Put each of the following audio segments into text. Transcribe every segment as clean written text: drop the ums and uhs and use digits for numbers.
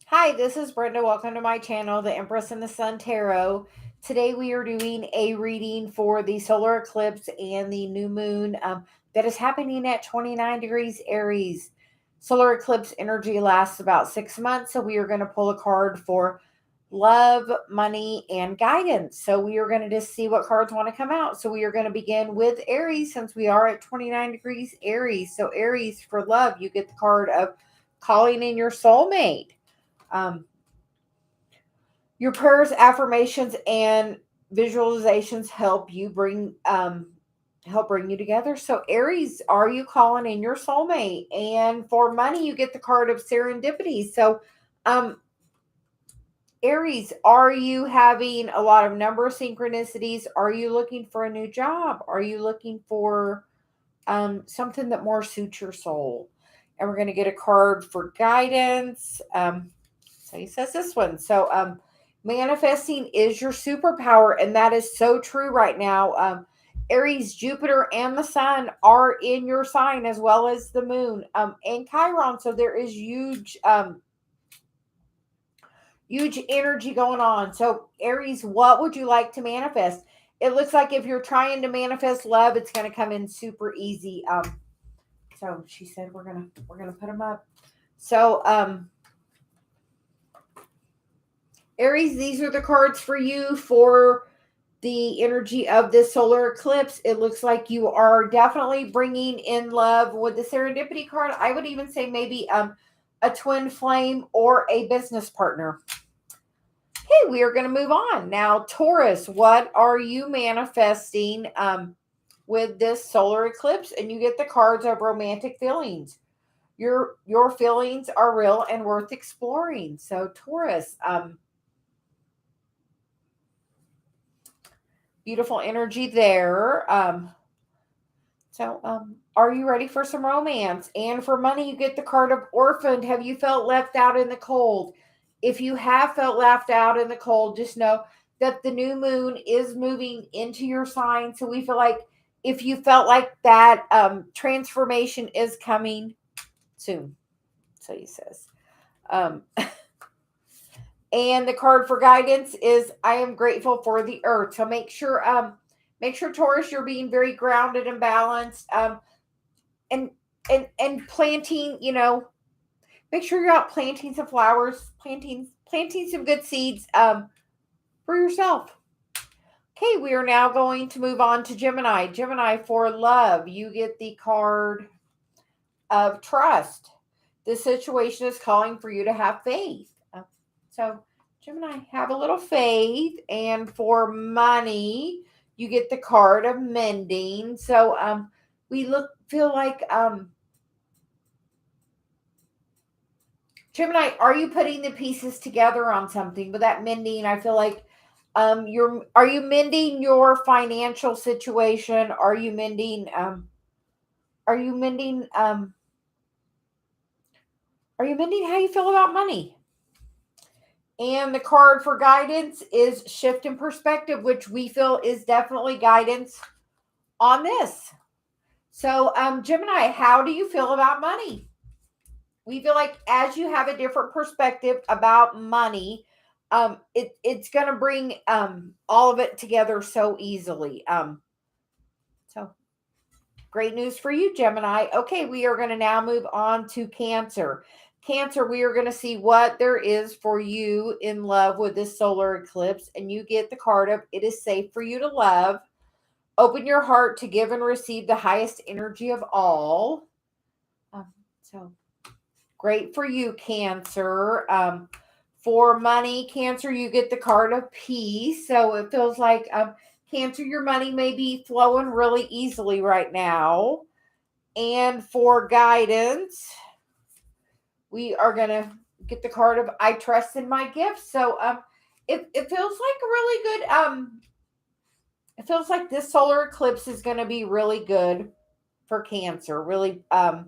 Hi, this is Brenda. Welcome to my channel, the Empress and the Sun Tarot. Today we are doing a reading for the solar eclipse and the new moon that is happening at 29 degrees Aries. Solar eclipse energy lasts about 6 months, so we are going to pull a card for love, money, and guidance. So we are going to just see what cards want to come out. So we are going to begin with Aries since we are at 29 degrees Aries. So Aries, for love, you get the card of calling in your soulmate. Um, your prayers, affirmations, and visualizations help you bring you together. So Aries, are you calling in your soulmate? And for money, you get the card of serendipity. So um Aries, are you having a lot of number synchronicities? Are you looking for a new job? Are you looking for something that more suits your soul? And we're going to get a card for guidance. So he says this one. So manifesting is your superpower, and that is so true right now. Aries, Jupiter, and the Sun are in your sign as well as the Moon and Chiron. So there is huge energy going on. So Aries, what would you like to manifest? It looks like if you're trying to manifest love, it's going to come in super easy. So she said we're gonna put them up. So Aries, these are the cards for you for the energy of this solar eclipse. It looks like you are definitely bringing in love with the serendipity card. I would even say maybe a twin flame or a business partner. Okay, we are going to move on. Now, Taurus, what are you manifesting with this solar eclipse? And you get the cards of romantic feelings. Your feelings are real and worth exploring. So, Taurus, beautiful energy there. Are you ready for some romance? And for money, you get the card of orphaned. Have you felt left out in the cold? If you have felt left out in the cold, just know that the new moon is moving into your sign. So we feel like if you felt like that transformation is coming soon. So he says. Um, and the card for guidance is I am grateful for the earth. So make sure Taurus, you're being very grounded and balanced. And and planting, make sure you're out planting some flowers, planting some good seeds for yourself. Okay, we are now going to move on to Gemini. Gemini, for love, you get the card of trust. This situation is calling for you to have faith. So, Gemini, have a little faith. And for money, you get the card of mending. So, feel like Gemini, are you putting the pieces together on something? But that mending, I feel like are you mending your financial situation? Are you mending are you mending how you feel about money? And the card for guidance is shift in perspective, which we feel is definitely guidance on this. So, Gemini, how do you feel about money? We feel like as you have a different perspective about money, it's going to bring all of it together so easily. So great news for you, Gemini. Okay, we are going to now move on to Cancer. Cancer, we are going to see what there is for you in love with this solar eclipse, and you get the card of it is safe for you to love. Open your heart to give and receive the highest energy of all. So great for you, Cancer. For money, Cancer, you get the card of peace. So it feels like Cancer, your money may be flowing really easily right now. And for guidance, we are going to get the card of I trust in my gifts. So it feels like a really good it feels like this solar eclipse is going to be really good for Cancer. Really a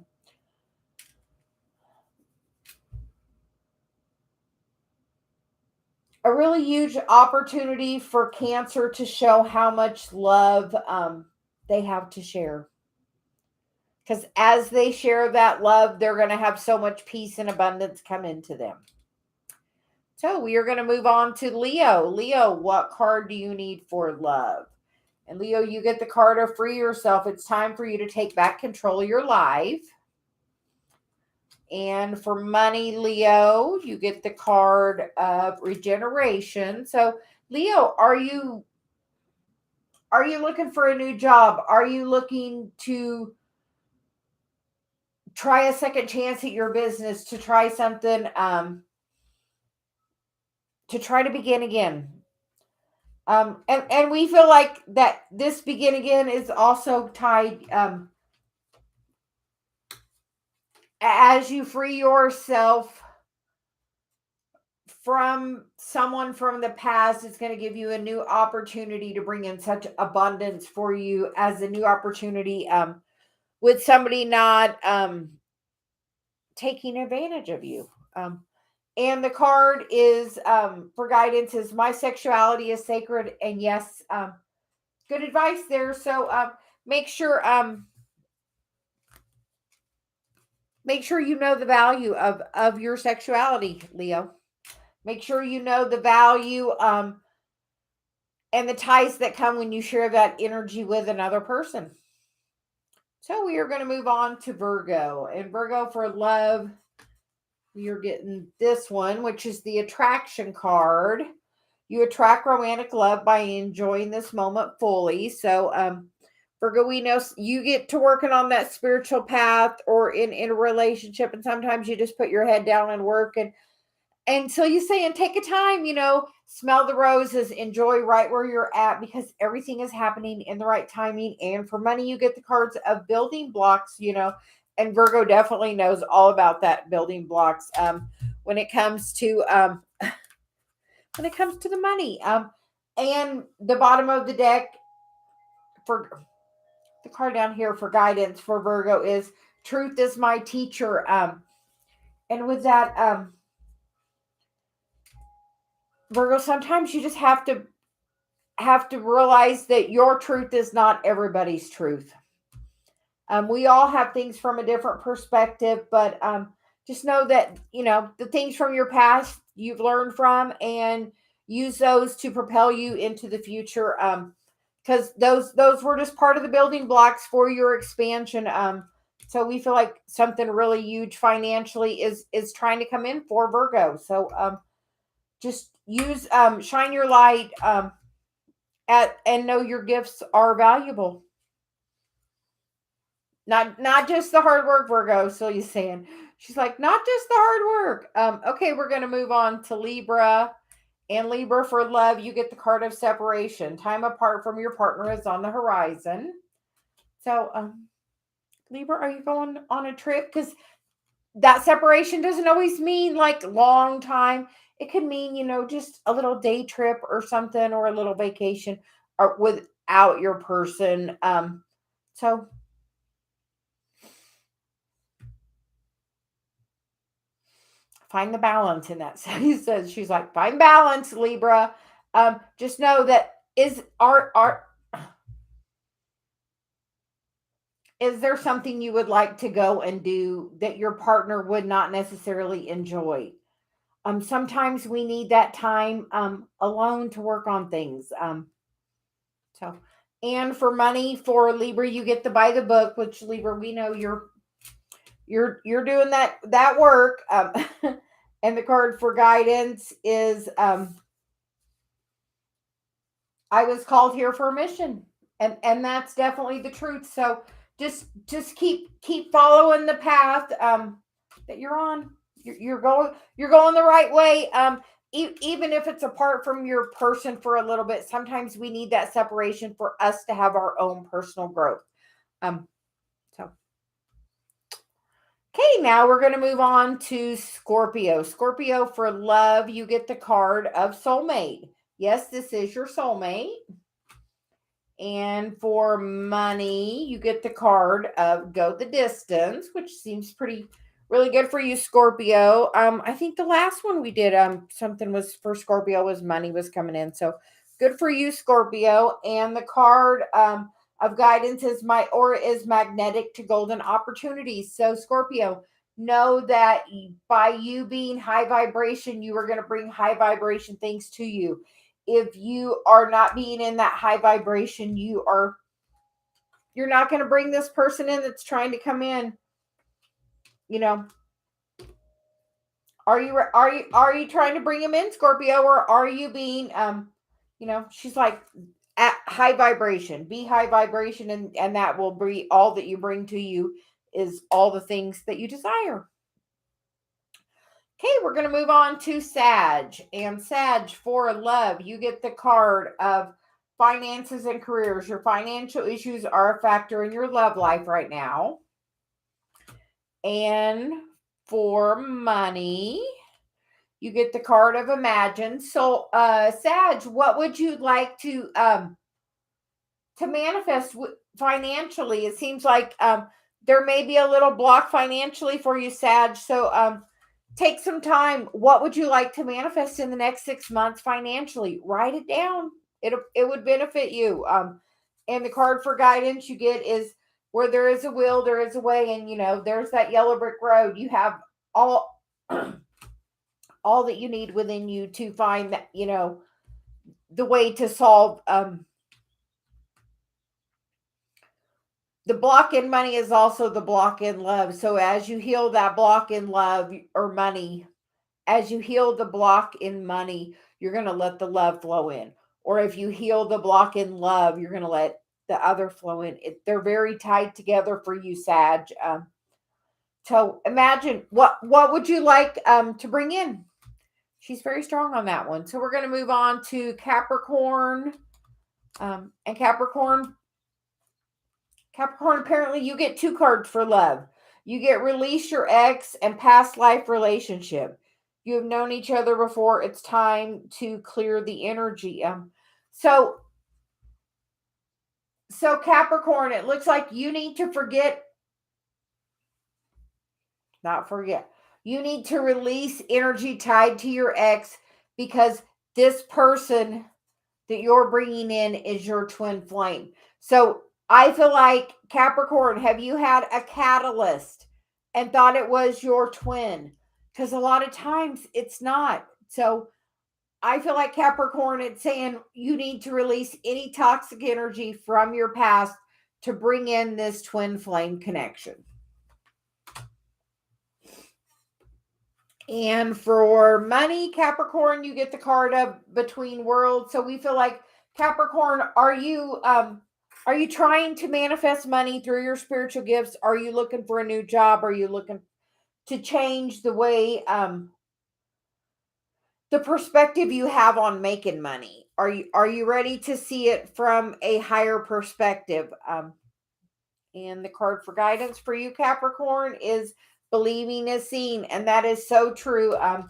really huge opportunity for Cancer to show how much love they have to share. Because as they share that love, they're going to have so much peace and abundance come into them. So we are going to move on to Leo. Leo, what card do you need for love? And Leo, you get the card of free yourself. It's time for you to take back control of your life. And for money, Leo, you get the card of regeneration. So Leo, are you looking for a new job? Are you looking to try a second chance at your business, to try something, to try to begin again? And we feel like that this begin again is also tied, as you free yourself from someone from the past. It's going to give you a new opportunity to bring in such abundance for you as a new opportunity, with somebody not taking advantage of you. And the card is, for guidance, is my sexuality is sacred. And yes, good advice there. So make sure you know the value of your sexuality, Leo. Make sure you know the value, and the ties that come when you share that energy with another person. So we are going to move on to Virgo. And Virgo, for love, you're getting this one, which is the attraction card. You attract romantic love by enjoying this moment fully. So Virgo, we know you get to working on that spiritual path or in a relationship, and sometimes you just put your head down and work, and so you say, and take a time, smell the roses, enjoy right where you're at, because everything is happening in the right timing. And for money, you get the cards of building blocks, and Virgo definitely knows all about that building blocks, when it comes to, the money. And the bottom of the deck, for the card down here for guidance for Virgo, is truth is my teacher. And with that, Virgo, sometimes you just have to realize that your truth is not everybody's truth. We all have things from a different perspective, but just know that the things from your past you've learned from, and use those to propel you into the future. Because those were just part of the building blocks for your expansion. So we feel like something really huge financially is trying to come in for Virgo. So just use, shine your light, and know your gifts are valuable. Not just the hard work, Virgo. Celia's saying, she's like, not just the hard work. Okay, we're gonna move on to Libra. And Libra, for love, you get the card of separation. Time apart from your partner is on the horizon. So Libra, are you going on a trip? Because that separation doesn't always mean like long time. It could mean, just a little day trip or something, or a little vacation, or without your person. So find the balance in that. So he says, she's like, find balance, Libra. Just know that is there something you would like to go and do that your partner would not necessarily enjoy? Sometimes we need that time alone to work on things. So, and for money, for Libra, you get the by the book, which Libra, we know you're doing that work. And the card for guidance is, I was called here for a mission, and that's definitely the truth. So just keep following the path, that you're on. You're going the right way. Even if it's apart from your person for a little bit, sometimes we need that separation for us to have our own personal growth. So okay, now we're going to move on to Scorpio. Scorpio, for love, you get the card of soulmate. Yes, this is your soulmate. And for money, you get the card of go the distance, which seems really good for you, Scorpio. I think the last one we did, something was for Scorpio, was money was coming in. So good for you, Scorpio. And the card of guidance is my aura is magnetic to golden opportunities. So Scorpio, know that by you being high vibration, you are going to bring high vibration things to you. If you are not being in that high vibration, you're not going to bring this person in that's trying to come in. You know, are you trying to bring him in, Scorpio, or are you being she's like, at high vibration, be high vibration, and that will be all that you bring to you, is all the things that you desire. Okay, we're going to move on to Sag. And Sag, for love, you get the card of finances and careers. Your financial issues are a factor in your love life right now. And for money, you get the card of Imagine. So, Sag, what would you like to manifest financially? It seems like there may be a little block financially for you, Sag. So, take some time. What would you like to manifest in the next 6 months financially? Write it down. It would benefit you. And the card for guidance you get is, where there is a will, there is a way. And there's that yellow brick road. You have all all that you need within you to find that, the way to solve the block in money is also the block in love. So as you heal that block in love or money, as you heal the block in money, you're going to let the love flow in. Or if you heal the block in love, you're going to let the other flow in. They're very tied together for you, Sag. So imagine, what would you like to bring in? She's very strong on that one. So we're going to move on to Capricorn. And Capricorn, apparently you get 2 cards for love. You get Release Your Ex and Past Life Relationship. You have known each other before. It's time to clear the energy. So Capricorn, it looks like you need to you need to release energy tied to your ex, because this person that you're bringing in is your twin flame. So I feel like, Capricorn, have you had a catalyst and thought it was your twin? Because a lot of times it's not. So I feel like, Capricorn, it's saying you need to release any toxic energy from your past to bring in this twin flame connection. And for money, Capricorn, you get the card of Between Worlds. So we feel like, Capricorn, are you trying to manifest money through your spiritual gifts? Are you looking for a new job? Are you looking to change the way the perspective you have on making money? Are you ready to see it from a higher perspective? And the card for guidance for you, Capricorn, is Believing is Seen. And that is so true. I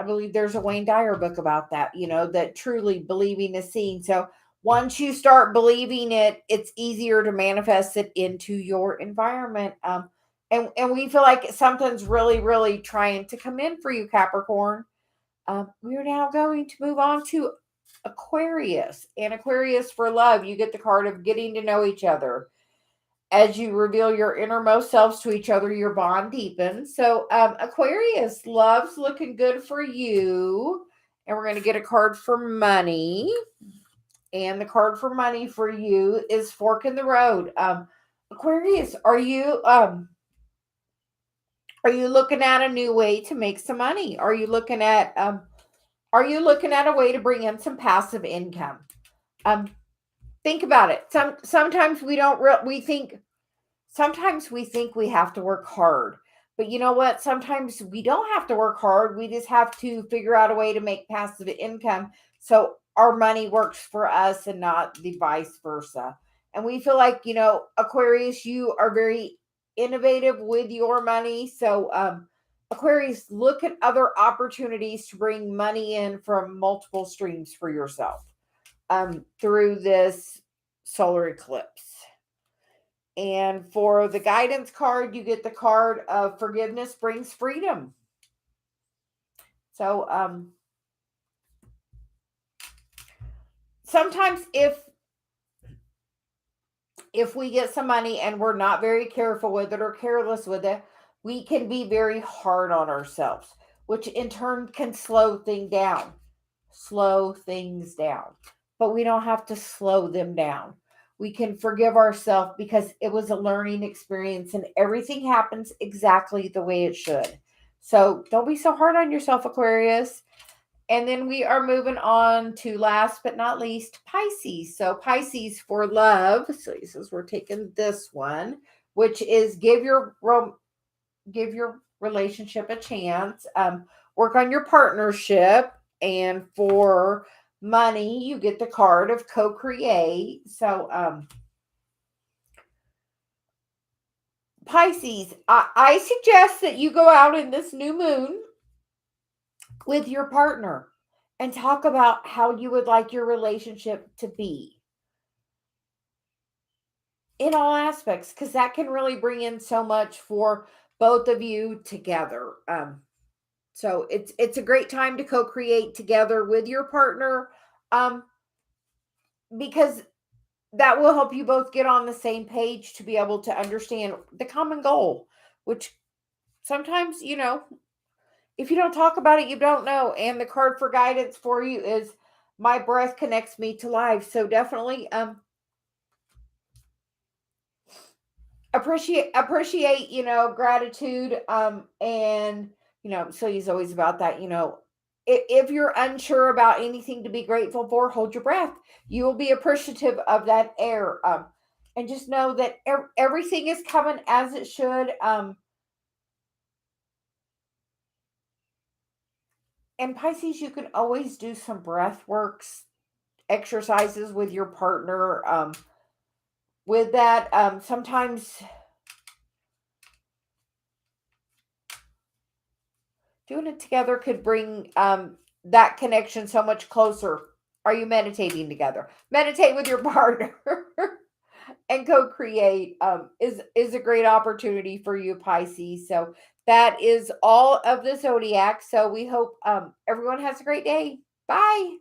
believe there's a Wayne Dyer book about that, that truly believing is seen. So once you start believing it, it's easier to manifest it into your environment. And we feel like something's really, really trying to come in for you, Capricorn. We're now going to move on to Aquarius. And Aquarius, for love, you get the card of Getting to Know Each Other. As you reveal your innermost selves to each other, your bond deepens. So Aquarius, love's looking good for you. And we're going to get a card for money. And the card for money for you is Fork in the Road. Aquarius, are you looking at a new way to make some money? Are you looking at a way to bring in some passive income? Think about it. Sometimes we think we have to work hard. But you know what? Sometimes we don't have to work hard. We just have to figure out a way to make passive income so our money works for us and not the vice versa. And we feel like, Aquarius, you are very innovative with your money. So Aquarius, look at other opportunities to bring money in from multiple streams for yourself through this solar eclipse. And for the guidance card, you get the card of Forgiveness Brings Freedom. So sometimes if we get some money and we're not very careful with it or careless with it, we can be very hard on ourselves, which in turn can slow things down. Slow things down. But we don't have to slow them down. We can forgive ourselves because it was a learning experience and everything happens exactly the way it should. So don't be so hard on yourself, Aquarius. And then we are moving on to last but not least, Pisces. So Pisces for love. So he says we're taking this one, which is give your relationship a chance. Work on your partnership. And for money, you get the card of co-create. So Pisces, I suggest that you go out in this new moon with your partner and talk about how you would like your relationship to be in all aspects, because that can really bring in so much for both of you together. So it's a great time to co-create together with your partner, um, because that will help you both get on the same page to be able to understand the common goal, which sometimes, if you don't talk about it, you don't know. And the card for guidance for you is my breath connects me to life. So definitely appreciate, gratitude, and so he's always about that, if you're unsure about anything to be grateful for, hold your breath. You will be appreciative of that air, and just know that everything is coming as it should. And Pisces, you can always do some breath works exercises with your partner. With that, sometimes doing it together could bring that connection so much closer. Are you meditating together? Meditate with your partner and co-create, is a great opportunity for you, Pisces. So that is all of the zodiac. So we hope everyone has a great day. Bye.